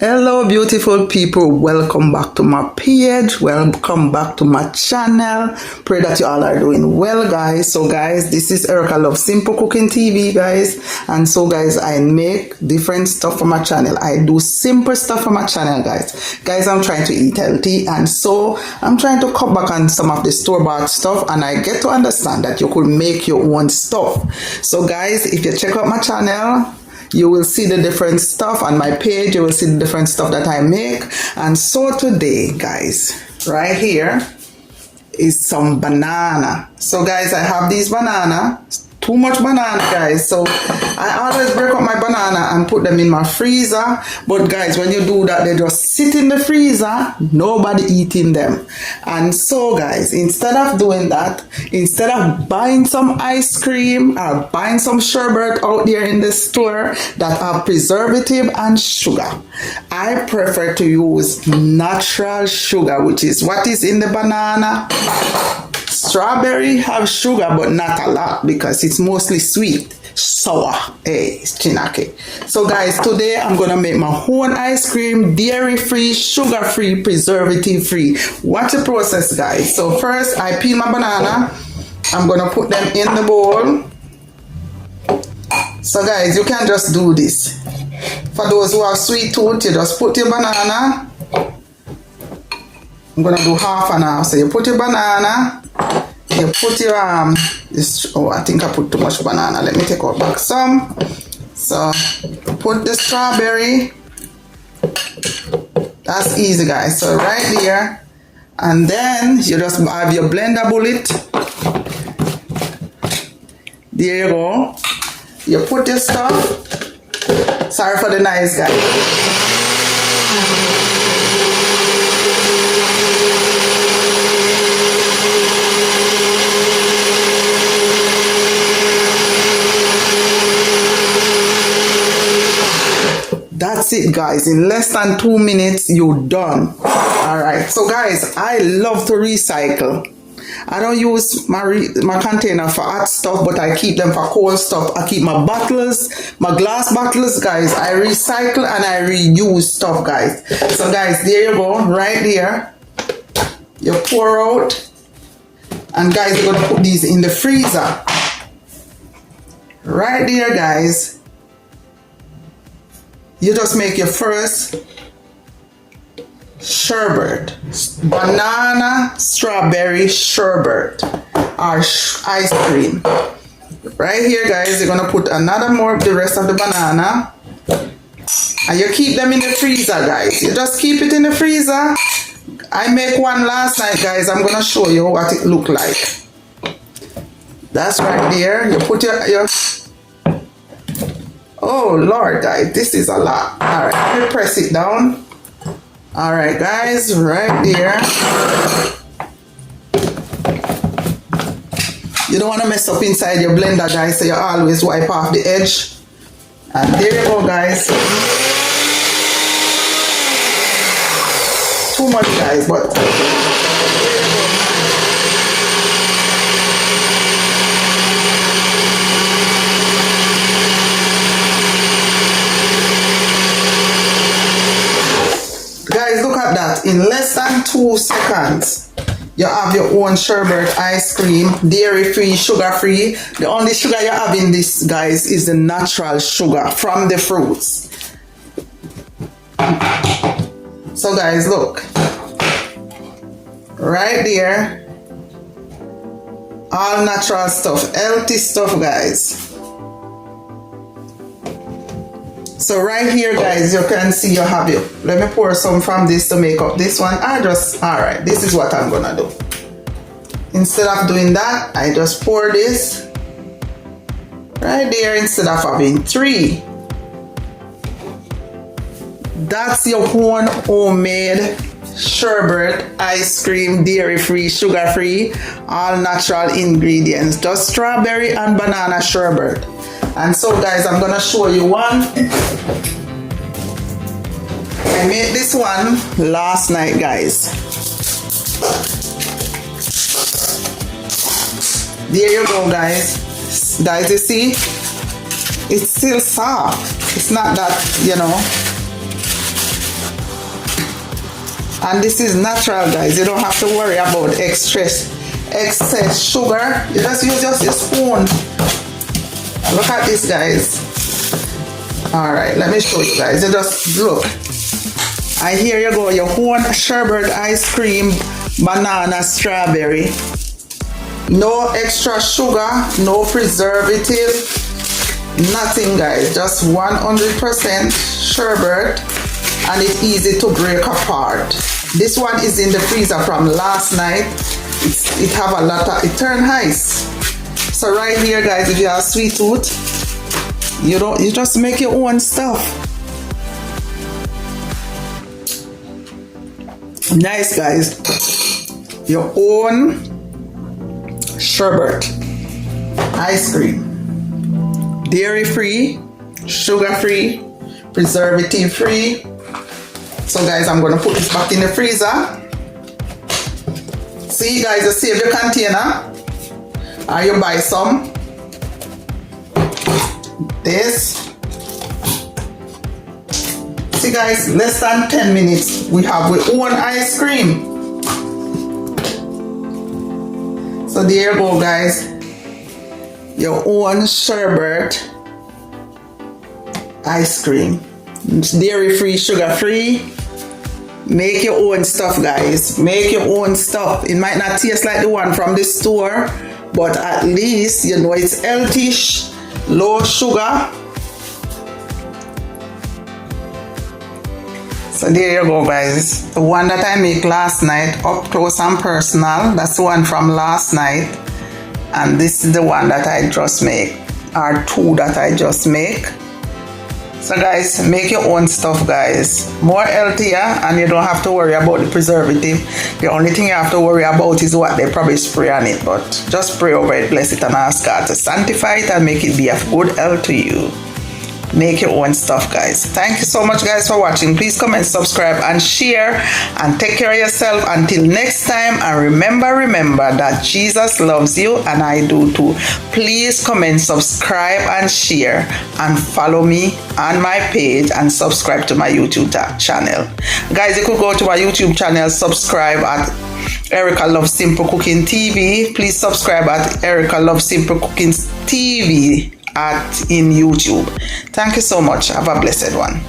Hello beautiful people, welcome back to my page, welcome back to my channel. Pray that you all are doing well, guys. So guys, this is Erica Love Simple Cooking TV, guys. And so guys, I make different stuff for my channel. I do simple stuff for my channel, guys. Guys, I'm trying to eat healthy, and so I'm trying to cut back on some of the store-bought stuff, and I get to understand that you could make your own stuff. So guys, if you check out my channel, you will see the different stuff on my page. You will see the different stuff that I make. And so today, guys, right here is some banana. So guys, I have these banana. Too much banana, guys. So I always break up my banana and put them in my freezer. But guys, when you do that, they just sit in the freezer. Nobody eating them. And so guys, instead of doing that, instead of buying some ice cream or buying some sherbet out there in the store that have preservative and sugar, I prefer to use natural sugar, which is what is in the banana. Strawberry have sugar, but not a lot because it's mostly sweet, sour, it's chinake. So guys, today I'm gonna make my own ice cream, dairy-free, sugar-free, preservative-free. Watch the process, guys. So first, I peel my banana. I'm gonna put them in the bowl. So guys, you can just do this. For those who have sweet tooth, you just put your banana. I'm gonna do half and half. So you put your banana, you put your I think I put too much banana. Let me take out back some. So put the strawberry. That's easy, guys. So right there, and then you just have your blender bullet. There you go. You put your stuff. Sorry for the noise, guys. That's it, guys. In less than 2 minutes, you're done. Alright, so guys, I love to recycle. I don't use my container for hot stuff, but I keep them for cold stuff. I keep my bottles, my glass bottles, guys. I recycle and I reuse stuff, guys. So guys, there you go, right there. You pour out. And guys, you're going to put these in the freezer. Right there, guys. You just make your first sherbet, banana strawberry sherbet or ice cream. Right here, guys, you're gonna put another more of the rest of the banana, and you keep them in the freezer, guys. You just keep it in the freezer. I make one last night, guys. I'm gonna show you what it look like. That's right there. You put your oh Lord, guys, this is a lot. All right, let me press it down. All right, guys, right there. You don't want to mess up inside your blender, guys, so you always wipe off the edge. And there you go, guys. Too much, guys, but guys, look at that. In less than 2 seconds, you have your own sherbet ice cream, dairy-free, sugar-free. The only sugar you have in this, guys, is the natural sugar from the fruits. So guys, look. Right there. All natural stuff, healthy stuff, guys. So right here, guys, you can see you have it. Let me pour some from this to make up this one. Alright, this is what I'm gonna do. Instead of doing that, I just pour this right there instead of having 3. That's your own homemade sherbet ice cream, dairy-free, sugar-free, all natural ingredients. Just strawberry and banana sherbet. And so guys, I'm gonna show you one. I made this one last night, guys. There you go, guys. Guys, you see? It's still soft. It's not that, you know, And this is natural, guys. You don't have to worry about excess sugar. You just use just a spoon. Look at this, guys. All right, let me show you guys. You just look. And here you go, your own sherbet ice cream, banana, strawberry. No extra sugar, no preservative, nothing, guys. Just 100% sherbet, and it's easy to break apart. This one is in the freezer from last night. It have a lot of, it turn ice. So right here, guys, if you have sweet tooth, you just make your own stuff. Nice, guys. Your own sherbet ice cream. Dairy free, sugar free, preservative free. So guys, I'm going to put this back in the freezer. See, guys, you save your container, or you buy some. This. See, guys, less than 10 minutes, we have our own ice cream. So there you go, guys. Your own sherbet ice cream. It's dairy free, sugar free. Make your own stuff, guys. Make your own stuff. It might not taste like the one from the store, but at least you know it's healthy, low sugar. So there you go, guys. The one that I make last night, up close and personal. That's the one from last night. And this is the one that I just make, or two that I just make. So guys, make your own stuff, guys. More healthier, and you don't have to worry about the preservative. The only thing you have to worry about is what they probably spray on it. But just pray over it, bless it, and ask God to sanctify it and make it be of good health to you. Make your own stuff, guys. Thank you so much, guys, for watching. Please comment, subscribe, and share, and take care of yourself until next time. And remember that Jesus loves you, and I do too. Please comment, subscribe, and share, and follow me on my page and subscribe to my YouTube channel. Guys, you could go to my YouTube channel, subscribe at Erica Love Simple Cooking TV. Please subscribe at Erica Love Simple Cooking TV in YouTube. Thank you so much. Have a blessed one.